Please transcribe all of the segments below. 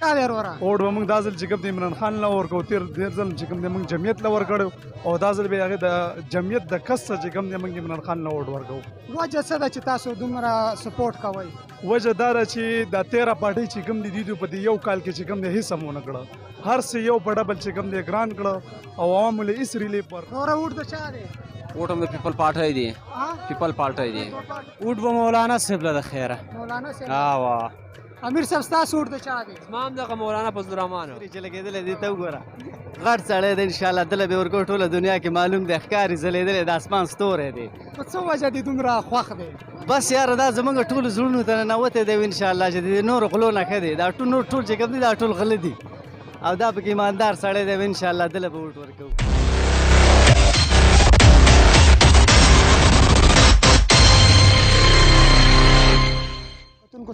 چا دی وروره اوړ به موږ دا ځل چې کوم د عمران خان له ورکو تېر ځل چې کوم دی موږ جمعیت له ورکړو او دا ځل به هغې د جمعیت د کس چې کوم دی موږ عمران خان له اوړ ورکوو. وجه څه ده چې تاسو دومره سپورټ کوئ؟ وجه دا ده چې دا 13 پارټۍ چې کوم دي دوی په دې یو کال کې چې کوم دی هېڅ هم ونه کړه، هر څه یو په ډبل چې کوم دی ګران کړه او عوامو له هېڅ ریلیف ورکړه. وروره اوټ د چا دی؟ اوټ هم د پیپل پارټۍ دی. پیپل پارټۍ دی. اوټ به مولانا صاحب له د خیره. مولانا صاحب. وا امیر صاحب ستاسو اوټ د چا دی؟ زما هم دغه مولانا فضل الرحمن چې لګېدلی دی ته وګوره غټ سړی دی انشاءالله دله به ورکوو ټوله دنیا کې معلوم دی ښکاري ځلېدلی د اسمان ستوری دی. په څه وجه دی دومره خوښ دی؟ بس یاره دا زموږ ټولو زړونو ته ننوتی دی انشاءالله چې د نورو غلو نه ښه دی دا نور ټول چې کوم دی دا ټول غله دي او دا پکې ایماندار سړی دی انشاءالله دله به ووټ ورکوو.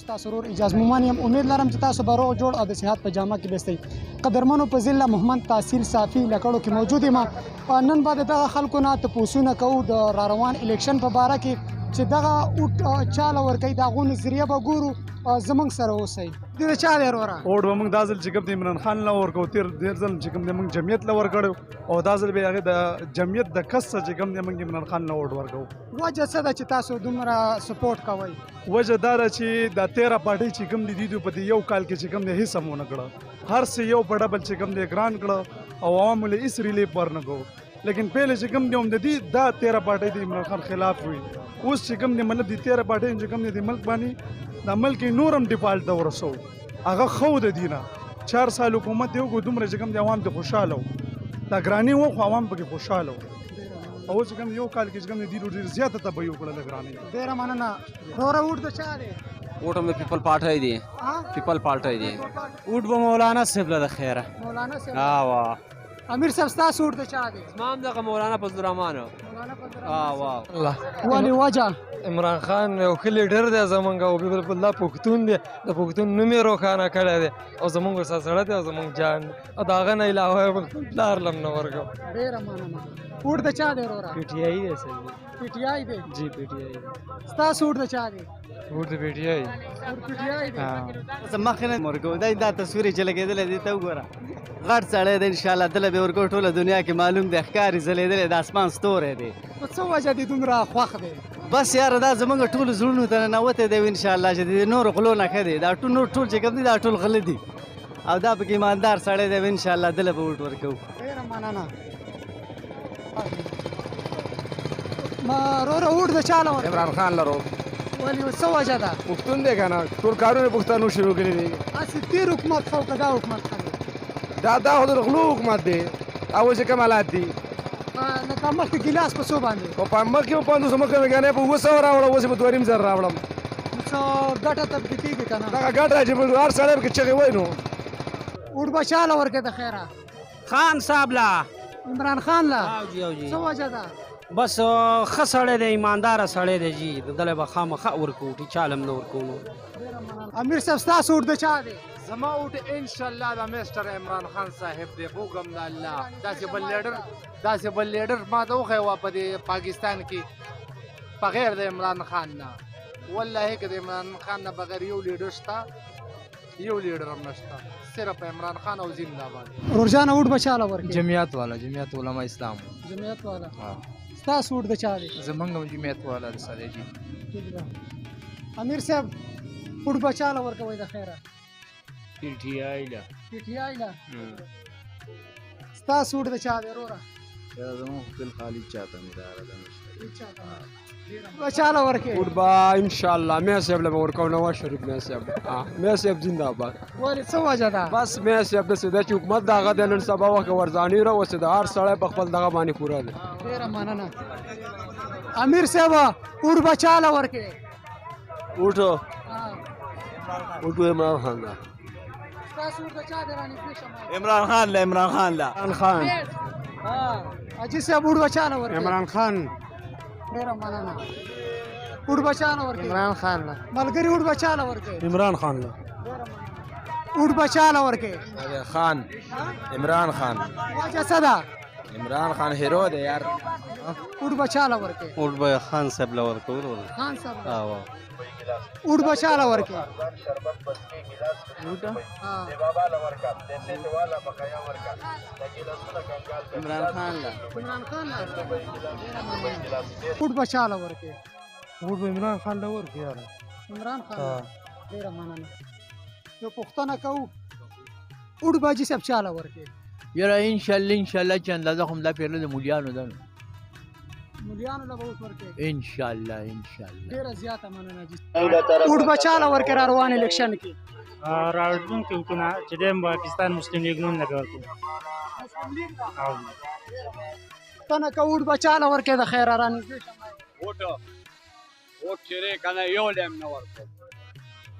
تاسو ورور اجازه مومن یم. امید لرم چې تاسو به روغ جوړ او د صحت په جامه کې بستئ. قدرمنو په ضلع محمد تحصیل صافي لکړو کې موجود یم. نن به د دغه خلکو نه تپوسونه کوو د را روان الیکشن په باره کې چې دغه اوټ چا له ورکوي د هغو نظریه به ګورو. زموږ سره اوسئ. د چا دی وروره؟ اوړ به موږ دا ځل چې کوم د عمران خان له ورکوو تېر ځل چې کوم دی موږ جمعیت له ورکړو او دا ځل به هغې د جمعیت د کس چې کوم دی موږ عمران خان له اوټ ورکوو. وجه څه ده چې تاسو دومره سپورټ کوئ؟ وجه دا ده چې دا 13 پارټۍ چې کوم دي دوی په دې یو کال کې چې کوم دی هېڅ هم ونه کړه، هر څه یو په ډبل چې کوم دی ګران کړه او عوامو له هېڅ ریلیف ورنه کړو. لیکن پهلې چې کوم دی هم د دې دا 13 پارټۍ د عمران خان خلاف وي. اوس چې کوم دی مطلب د 13 پارټۍ چې کوم دی د ملک باندې د ملک نور هم ډیفالټ ته ورسوو. هغه ښه د دې نه 4 سال حکومت دی وکړو دومره چې کوم دی عوام ته خوشحاله وو، دا ګراني وخو عوام پکې خوشحاله وو. او چې کوم یو کال کې چې کوم دی ډېر زیاته تباهي وکړله ګرانۍ. ډېره مننه. وروره اوټ د چا دی؟ اوټ هم د پیپل پارټۍ دی. پیپل پارټۍ دی. اوټ به مولانا صاحب له د خیره. مولانا صاحب. وا امیر صاحب ستاسو اوټ د چا دی؟ زما هم دغه مولانا فضل الرحمن. وا ولې وجه؟ عمران خان یو ښه لیډر دی زمونږ او بالکل دا پښتون دی، د پښتون نوم یې روښانه کړی دی او زمونږ ورسره زړه دی او زمونږ جان دی او د هغه نه علاوه بل پلار لم نه ورکوو. ډېره مننه. اوټ د چا دی وروره؟ پی ټي آی دی صاحب. پی ټي آی دی؟ جی پی ټي آی. ستاسو اوټ د چا دی؟ اوټ د پی ټي آی. پی ټي آی دی. اوس مخکې نه ورکوو دا تصویر چې لګېدلی دی ته وګوره غټ سړی دی انشاءالله دله به ورکوو ټوله دنیا کې معلوم دی ښکاري ځلېدلی د اسمان ستوری دی. په څه وجه دی دومره خوښ دی؟ بس یاره دا زموږ ټولو زړونو ته ننوتی دی انشاءالله چې د نورو غلو نه ښه دی دا نور ټول چې کوم دی دا ټول غله دي او دا پکې ایماندار سړی دی انشاءالله دله به ووټ ورکوو. ډېره مننه. وروره اوټ د چا له ورکوي؟ عمران خان لرو. ولې څه وجه ده؟ پښتون دی که نه ټول کارونه پښتنو شروع کړي دي. هسې تېر حکومت ښه او که دا حکومت ښه دی؟ دا خو د غلو حکومت دی او اوس یې کوم حالات دي. لکه مخکې ګیلاس په څو باندې؟ خو په مخکې به 500 مخکې مې ګڼې په 200 راوړه اوس یې په 2.5 راوړم. څه ګټه ترې کېږي که نه؟ دغه ګټه چې هر سړی پکې چغې وایي نو. اوټ به چا له ورکوي د خیره؟ خان صاحب لا. عمران خان لا؟ جی څه وجه ده؟ بس ښه سړی دی، ایمانداره سړی دی جی، دله به خامخا ورکوو ټي چاله هم نه ورکوو. امیر صاحب ستاسو اوټ د چا دی؟ زما اوټ انشاءالله د میسټر عمران خان صاحب دی. بوګم د الله داسې بل لیډر ما ته وښیوه په دې پاکستان کې بغیر د عمران خان نه. والله که د عمران خان نه بغیر یو لیډر شته، یو لیډر هم نشته، صرف عمران خان او زنده‌باد. ورورجانه اوټ به چا له ورکوي؟ جمعیت والا، جمعیت علما اسلام. جمعیت والا. ستاسو اوټ د چا دی؟ زمونږ هم جمعیت والا د سړی جی. امیر صاحب اوټ به چا له ورکوي د خیره؟ پی ټي آی له. پی ټي آی له. ستاسو اوټ د چا دی وروره؟ زمونږ خپل خالد چاته مې دا اراده نشته. به چا له ورکوي؟ اوټ به انشاءالله میا صاحب له به ورکوو، نواز شریف میا صاحب. میا صاحب زنده‌باد. ولې څه وجه ده؟ بس میا صاحب داسې ده چې حکومت د هغه د نن سبا وخت ورځاني راوستې د هر سړی په خپل دغه باندې پوره دی. ډېره مننه. امیر صاحب اوټ به چا له ورکوي؟ اوټ عمران خان له. ستاسو اوټ د چا دی رانږدې شه؟ عمران خان له. عمران خان له. عمران خان. حاجي صاحب اوټ به چا له ورکوي؟ عمران خان. ډېره مننه. اوټ به چا له ورکوي؟ عمران خان له. ملګري اوټ به چا له ورکوي؟ عمران خان له. اوټ به چا له ورکوي؟ خان. عمران خان. وجه څه ده؟ عمران خان هیرو دی یار اوډ بچاله ورکه اوټ به خان صاحب لور کول خان صاحب او اوډ بچاله ورکه ها عمران خان لا عمران خان اوډ بچاله ورکه اوډ به عمران خان له ورکو یار عمران خان ډیره مننه یو پښتنه کو اوډ باجی صاحب چاله ورکه یاره ان شاء الله چې اندازه هم دا پیرله د مولیانو ده مليانو له ووت ورکه ان شاء الله ډیره زیاته مننه جی اوډ بچاله ورکه را روان الیکشن کې راوړون کې حکومت چې د پاکستان مسلم لیگ نوم نه ورکو تنه کا اوډ بچاله ورکه د خیر رانی ووټ چیرې کنه یو لم نه ورکو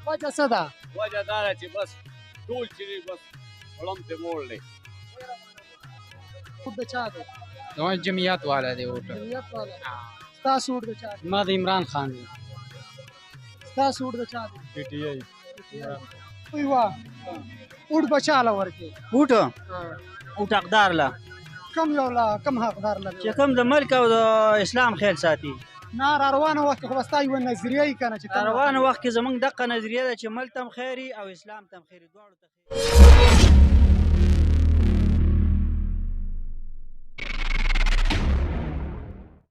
وجه صدا وجه دا چې بس ټول چیرې بس ولم ته مولې اوډ بچا دی نو جمعیت والا دی وټ جمعیت والا تاسو اوډ بچا دی ما د عمران خان دی تاسو اوډ بچا دی پی ټی آی وی وا اوډ بچاله ورکه اوټ حقدار لا کم یو لا کم حقدار لا چې کوم د ملک او د اسلام خیال ساتي نه را روانه وخت خو وستا یو نظریه یې کنه چې روانه وخت کې زمونږ دغه نظریه ده چې ملک تم خیري او اسلام تم خیري دواړو ته